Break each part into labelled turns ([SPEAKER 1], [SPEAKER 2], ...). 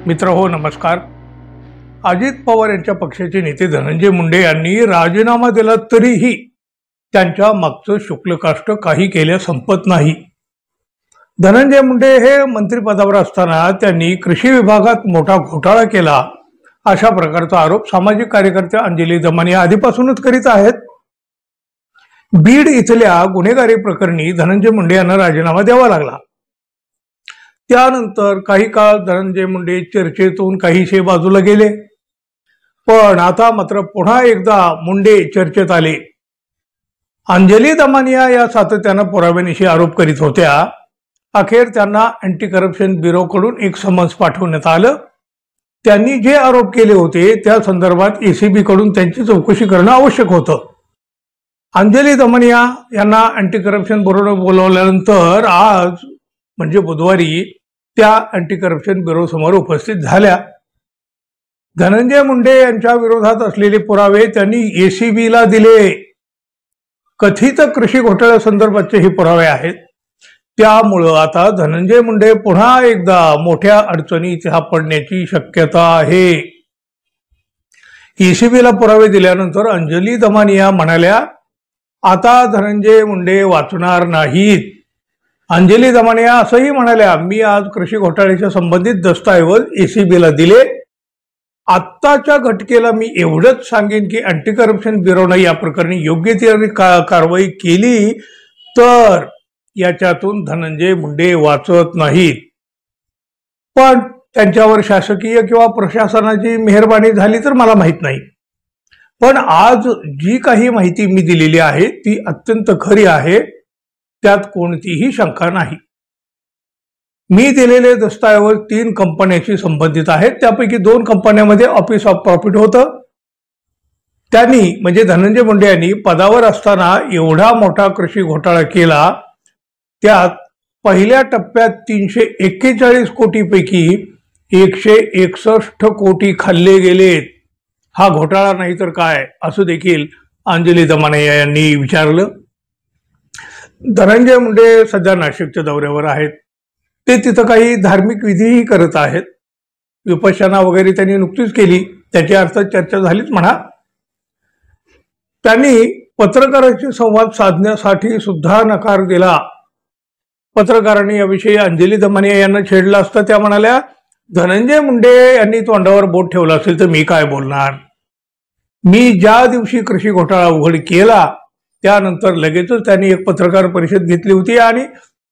[SPEAKER 1] मित्रहो नमस्कार। अजित पवार यांच्या पक्षाचे नेते धनंजय मुंडे यांनी राजीनामा दिला तरीही त्यांच्या मागचं शुक्लकाष्ट काही केल्या संपत नाही। धनंजय मुंडे हे मंत्रिपदावर असताना त्यांनी कृषी विभागात मोठा घोटाळा केला अशा प्रकारचा आरोप सामाजिक कार्यकर्ते अंजली दमानिया आधीपासूनच करीत आहेत। बीड इथल्या गुन्हेगारी प्रकरणी धनंजय मुंडे यांना राजीनामा द्यावा लागला। त्यानंतर काही काळ धनंजय मुंडे चर्चेतून काहीसे बाजूला गेले, पण आता मात्र पुन्हा एकदा मुंडे चर्चेत आले। अंजली दमानिया या सातत्यानं पुराव्यानिशी आरोप करीत होत्या। अखेर त्यांना अँटी करप्शन ब्युरोकडून एक समन्स पाठवण्यात आलं। त्यांनी जे आरोप केले होते त्या संदर्भात एसीबी कडून त्यांची चौकशी करणं आवश्यक होतं। अंजली दमानिया यांना अँटी करप्शन ब्युरोने बोलवल्यानंतर आज म्हणजे बुधवारी त्या अँटी करप्शन ब्युरो समोर उपस्थित झाल्या। धनंजय मुंडे यांच्या विरोधात असलेले पुरावे त्यांनी एसीबीला दिले। कथित कृषी घोटाळ्या संदर्भातचे हे पुरावे आहेत। त्यामुळं आता धनंजय मुंडे पुन्हा एकदा मोठ्या अडचणीत सापडण्याची शक्यता आहे। एसीबीला पुरावे दिल्यानंतर अंजली दमानिया म्हणाल्या, आता धनंजय मुंडे वाचणार नाहीत। अंजली दमानिया असंही म्हणाल्या, मी आज कृषी घोटाळ्याच्या संबंधित दस्तऐवज एसीबीला दिले। आत्ताच्या घटकेला मी एवढंच सांगेन की अँटी करप्शन ब्युरोने या प्रकरणी योग्य ती कारवाई केली तर याच्यातून धनंजय मुंडे वाचत नाहीत। पण त्यांच्यावर शासकीय किंवा प्रशासनाची मेहरबानी झाली तर मला माहित नाही। पण आज जी काही माहिती मी दिलेली आहे ती अत्यंत खरी आहे, त्यात कोणतीही शंका नाही। मी दिलेले दस्तऐवज 3 कंपन्यांशी संबंधित आहेत। त्यापैकी 2 कंपन्यांमध्ये ऑफिस ऑफ प्रॉफिट होतं। त्यांनी म्हणजे धनंजय मुंडे यांनी पदावर असताना एवढा मोठा कृषी घोटाळा केला, त्यात पहिल्या टप्प्यात 341 कोटीपैकी 161 कोटी खाल्ले गेलेत। हा घोटाळा नाही तर काय असं देखील अंजली दमानिया यांनी विचारलं। धनंजय मुंडे सध्या नाशिकच्या दौऱ्यावर आहेत। ते तिथं काही धार्मिक विधीही करत आहेत। विपश्यना वगैरे त्यांनी नुकतीच केली, त्याची अर्थात चर्चा झालीच म्हणा। त्यांनी पत्रकारांशी संवाद साधण्यासाठी सुद्धा नकार दिला। पत्रकारांनी याविषयी अंजली दमानिया यांना छेडलं असता त्या म्हणाल्या, धनंजय मुंडे यांनी तोंडावर बोट ठेवलं असेल तर मी काय बोलणार। मी ज्या दिवशी कृषी घोटाळा उघड केला त्यानंतर लगेचच त्यांनी एक पत्रकार परिषद घेतली होती आणि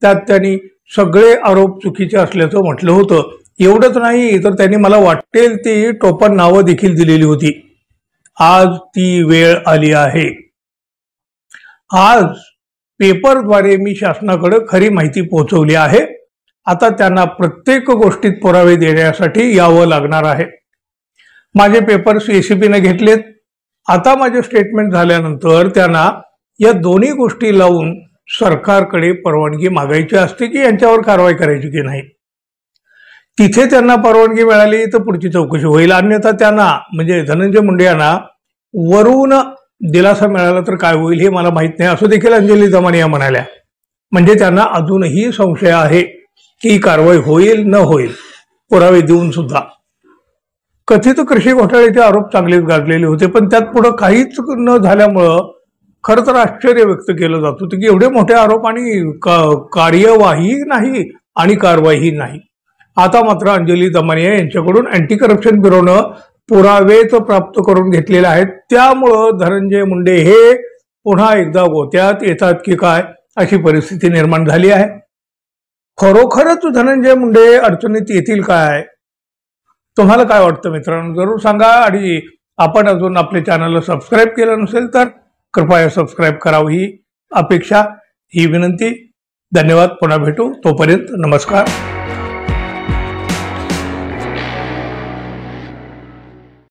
[SPEAKER 1] त्यात त्यांनी सगळे आरोप चुकीचे असल्याचं म्हटलं होतं। एवढंच नाही तर त्यांनी मला वाटेल ती टोपण नावं देखील दिलेली होती। आज ती वेळ आली आहे। आज पेपरद्वारे मी शासनाकडे खरी माहिती पोहोचवली आहे। आता त्यांना प्रत्येक गोष्टीत पुरावे देण्यासाठी यावं लागणार आहे। माझे पेपर्स एसीबीने घेतलेत। आता माझे स्टेटमेंट झाल्यानंतर त्यांना या दोन्ही गोष्टी लावून सरकारकडे परवानगी मागायची असते की यांच्यावर कारवाई करायची की नाही। तिथे त्यांना परवानगी मिळाली तर पुढची चौकशी होईल, अन्यथा त्यांना म्हणजे धनंजय मुंडे यांना वरून दिलासा मिळाला तर काय होईल हे मला माहित नाही असं देखील अंजली दमानिया म्हणाल्या। म्हणजे त्यांना अजूनही संशय आहे की कारवाई होईल न होईल पुरावे देऊन सुद्धा। कथित कृषी घोटाळ्याचे आरोप चांगलेच गाजलेले होते, पण त्यात पुढे काहीच न झाल्यामुळं खरं तर आश्चर्य व्यक्त केलं जात होतं की एवढे मोठे आरोप आणि कार्यवाही नाही आणि कारवाई नाही। आता मात्र अंजली दमानिया यांच्याकडून अँटी करप्शन ब्युरोनं पुरावेच प्राप्त करून घेतलेले आहेत। त्यामुळं धनंजय मुंडे हे पुन्हा एकदा गोत्यात येतात की काय अशी परिस्थिती निर्माण झाली आहे। खरोखरच धनंजय मुंडे अडचणीत येतील काय? तुम्हाला काय वाटतं मित्रांनो, जरूर सांगा। आणि आपण अजून आपल्या चॅनलला सबस्क्राईब केलं नसेल तर कृपया सबस्क्राईब करावं ही अपेक्षा, ही विनंती। धन्यवाद। पुन्हा भेटू, तोपर्यंत नमस्कार।